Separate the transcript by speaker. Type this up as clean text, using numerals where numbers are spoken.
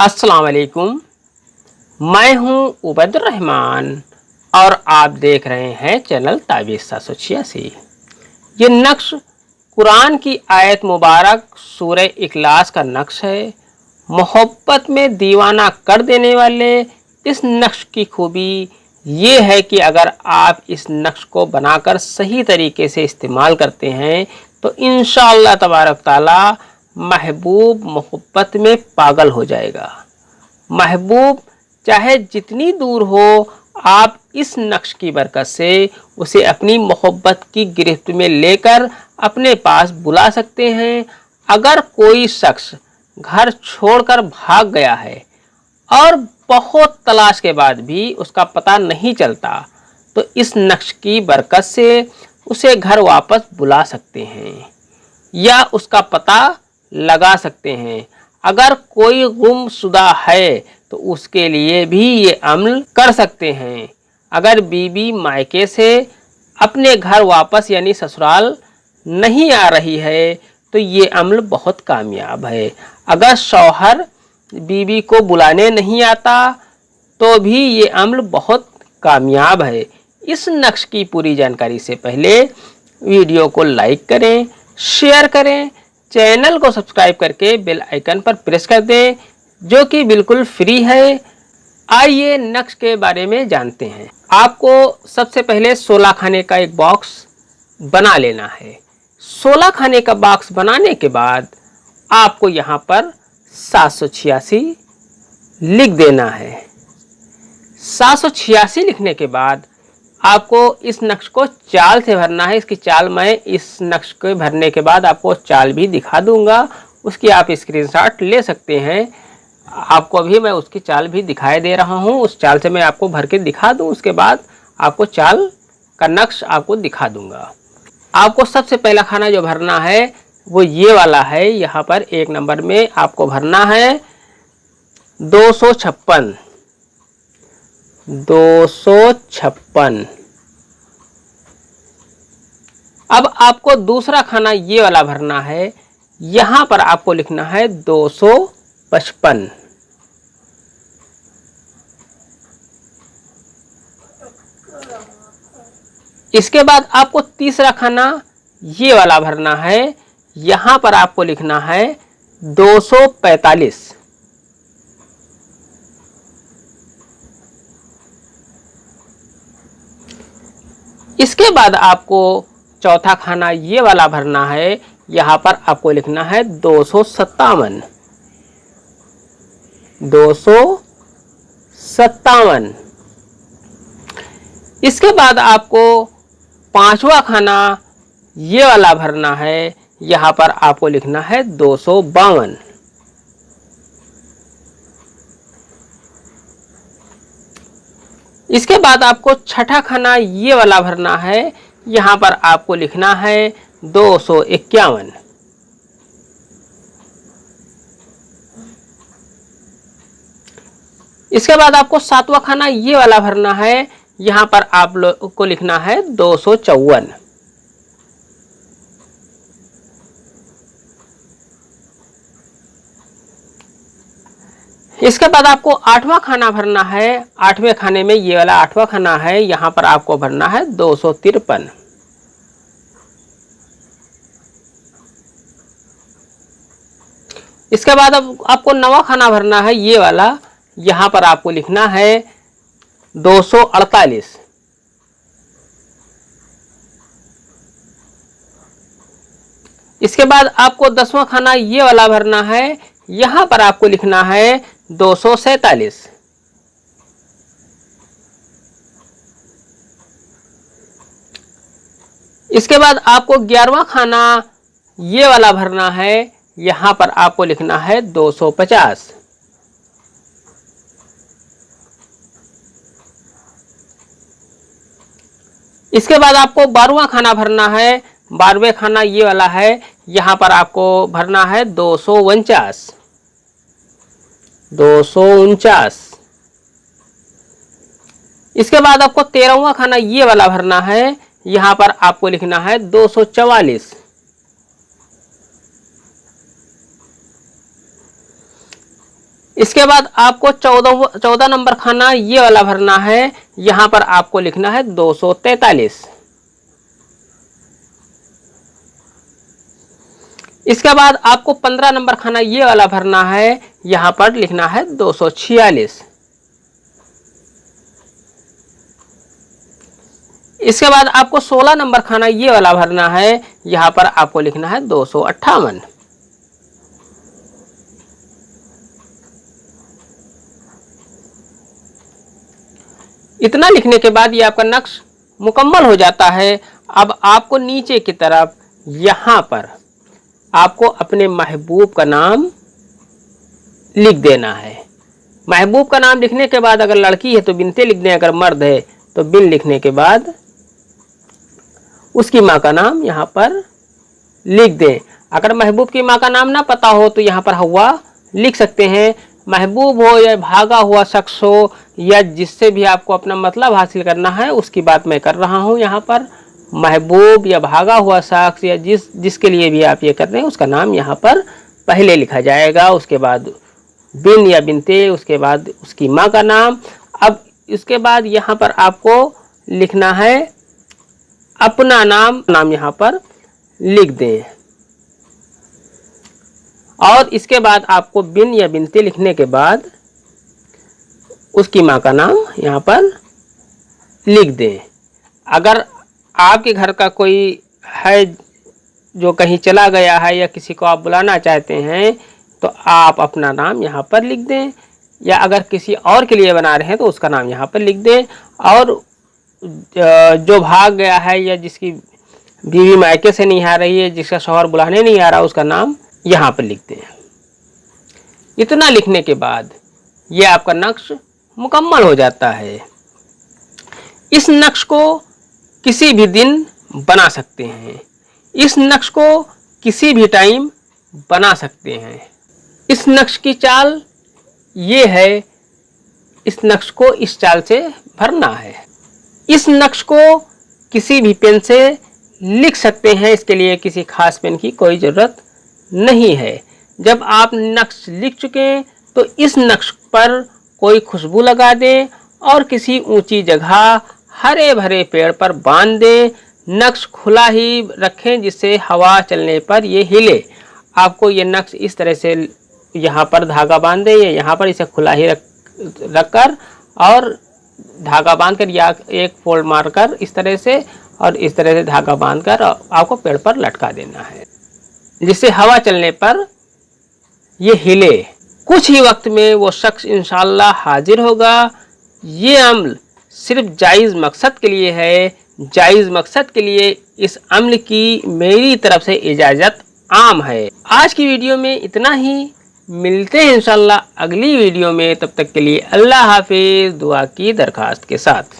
Speaker 1: अस्सलाम वालेकुम। मैं हूं उबैदुर रहमान और आप देख रहे हैं चैनल ताबीर 786। ये नक्श कुरान की आयत मुबारक सूरह इखलास का नक्श है। मोहब्बत में दीवाना कर देने वाले इस नक्श की खूबी ये है कि अगर आप इस नक्श को बनाकर सही तरीके से इस्तेमाल करते हैं तो इंशाअल्लाह तबारक ताला महबूब मोहब्बत में पागल हो जाएगा। महबूब चाहे जितनी दूर हो, आप इस नक्श की बरकत से उसे अपनी मोहब्बत की गिरफ्त में लेकर अपने पास बुला सकते हैं। अगर कोई शख्स घर छोड़कर भाग गया है और बहुत तलाश के बाद भी उसका पता नहीं चलता तो इस नक्श की बरकत से उसे घर वापस बुला सकते हैं या उसका पता लगा सकते हैं। अगर कोई गुमशुदा है तो उसके लिए भी ये अमल कर सकते हैं। अगर बीबी मायके से अपने घर वापस यानी ससुराल नहीं आ रही है तो ये अमल बहुत कामयाब है। अगर शौहर बीबी को बुलाने नहीं आता तो भी ये अमल बहुत कामयाब है। इस नक्श की पूरी जानकारी से पहले वीडियो को लाइक करें, शेयर करें, चैनल को सब्सक्राइब करके बेल आइकन पर प्रेस कर दें जो कि बिल्कुल फ्री है। आइए नक्श के बारे में जानते हैं। आपको सबसे पहले 16 खाने का एक बॉक्स बना लेना है। 16 खाने का बॉक्स बनाने के बाद आपको यहाँ पर 786 लिख देना है। 786 लिखने के बाद आपको इस नक्श को चाल से भरना है। इसकी चाल मैं इस नक्श को भरने के बाद आपको चाल भी दिखा दूंगा, उसकी आप स्क्रीनशॉट ले सकते हैं। आपको अभी मैं उसकी चाल भी दिखाई दे रहा हूं। उस चाल से मैं आपको भर के दिखा दूं, उसके बाद आपको चाल का नक्श आपको दिखा दूंगा। आपको सबसे पहला खाना जो भरना है वो ये वाला है। यहाँ पर 1 नंबर में आपको भरना है 256। 256। अब आपको दूसरा खाना ये वाला भरना है। यहां पर आपको लिखना है 255। इसके बाद आपको तीसरा खाना ये वाला भरना है। यहां पर आपको लिखना है 245। इसके बाद आपको चौथा खाना ये वाला भरना है। यहां पर आपको लिखना है 257। 257। इसके बाद आपको पांचवा खाना ये वाला भरना है। यहां पर आपको लिखना है 252। इसके बाद आपको छठा खाना ये वाला भरना है। यहां पर आपको लिखना है 251। इसके बाद आपको सातवां खाना ये वाला भरना है। यहां पर आप लोग को लिखना है 254। इसके बाद आपको आठवां खाना भरना है। आठवें खाने में ये वाला आठवां खाना है। यहां पर आपको भरना है 253। इसके बाद अब आपको नवा खाना भरना है ये वाला। यहां पर आपको लिखना है 248। इसके बाद आपको 10वां खाना ये वाला भरना है। यहां पर आपको लिखना है 247। इसके बाद आपको 11वां खाना ये वाला भरना है। यहां पर आपको लिखना है 250। इसके बाद आपको 12वां खाना भरना है। 12वें खाना ये वाला है। यहां पर आपको भरना है 249। 249। इसके बाद आपको 13वां खाना ये वाला भरना है। यहां पर आपको लिखना है 244। इसके बाद आपको 14 नंबर खाना ये वाला भरना है। यहां पर आपको लिखना है 243। इसके बाद आपको 15 नंबर खाना ये वाला भरना है। यहां पर लिखना है 246। इसके बाद आपको 16 नंबर खाना ये वाला भरना है। यहां पर आपको लिखना है 258। इतना लिखने के बाद ये आपका नक्श मुकम्मल हो जाता है। अब आपको नीचे की तरफ यहां पर आपको अपने महबूब का नाम लिख देना है। महबूब का नाम लिखने के बाद अगर लड़की है तो बिनते लिख दें, अगर मर्द है तो बिन लिखने के बाद उसकी माँ का नाम यहाँ पर लिख दें। अगर महबूब की माँ का नाम ना पता हो तो यहाँ पर हवा लिख सकते हैं। महबूब हो या भागा हुआ शख्स हो या जिससे भी आपको अपना मतलब हासिल करना है उसकी बात मैं कर रहा हूँ। यहाँ पर महबूब या भागा हुआ शख्स या जिसके लिए भी आप ये कर रहे हैं उसका नाम यहाँ पर पहले लिखा जाएगा, उसके बाद बिन या बिनते, उसके बाद उसकी माँ का नाम। अब इसके बाद यहाँ पर आपको लिखना है अपना नाम यहाँ पर लिख दें और इसके बाद आपको बिन या बिनते लिखने के बाद उसकी माँ का नाम यहाँ पर लिख दें। अगर आपके घर का कोई है जो कहीं चला गया है या किसी को आप बुलाना चाहते हैं तो आप अपना नाम यहाँ पर लिख दें, या अगर किसी और के लिए बना रहे हैं तो उसका नाम यहाँ पर लिख दें। और जो भाग गया है या जिसकी बीवी मायके से नहीं आ रही है, जिसका शौहर बुलाने नहीं आ रहा, उसका नाम यहाँ पर लिख दें। इतना लिखने के बाद ये आपका नक्श मुकम्मल हो जाता है। इस नक्श को किसी भी दिन बना सकते हैं, इस नक्श को किसी भी टाइम बना सकते हैं। इस नक्श की चाल ये है, इस नक्श को इस चाल से भरना है। इस नक्श को किसी भी पेन से लिख सकते हैं, इसके लिए किसी खास पेन की कोई ज़रूरत नहीं है। जब आप नक्श लिख चुके हैं तो इस नक्श पर कोई खुशबू लगा दें और किसी ऊंची जगह हरे भरे पेड़ पर बांध दें। नक्श खुला ही रखें जिससे हवा चलने पर ये हिले। आपको ये नक्श इस तरह से यहाँ पर धागा बांध दें या यहाँ पर इसे खुला ही रखकर और धागा बांधकर या एक फोल्ड मारकर इस तरह से और इस तरह से धागा बांधकर आपको पेड़ पर लटका देना है जिससे हवा चलने पर ये हिले। कुछ ही वक्त में वो शख्स इंशाअल्लाह हाजिर होगा। ये अम्ल सिर्फ जायज़ मकसद के लिए है, जायज़ मकसद के लिए इस अम्ल की मेरी तरफ से इजाज़त आम है। आज की वीडियो में इतना ही, मिलते हैं इंशाअल्लाह अगली वीडियो में। तब तक के लिए अल्लाह हाफिज़, दुआ की दरख्वास्त के साथ।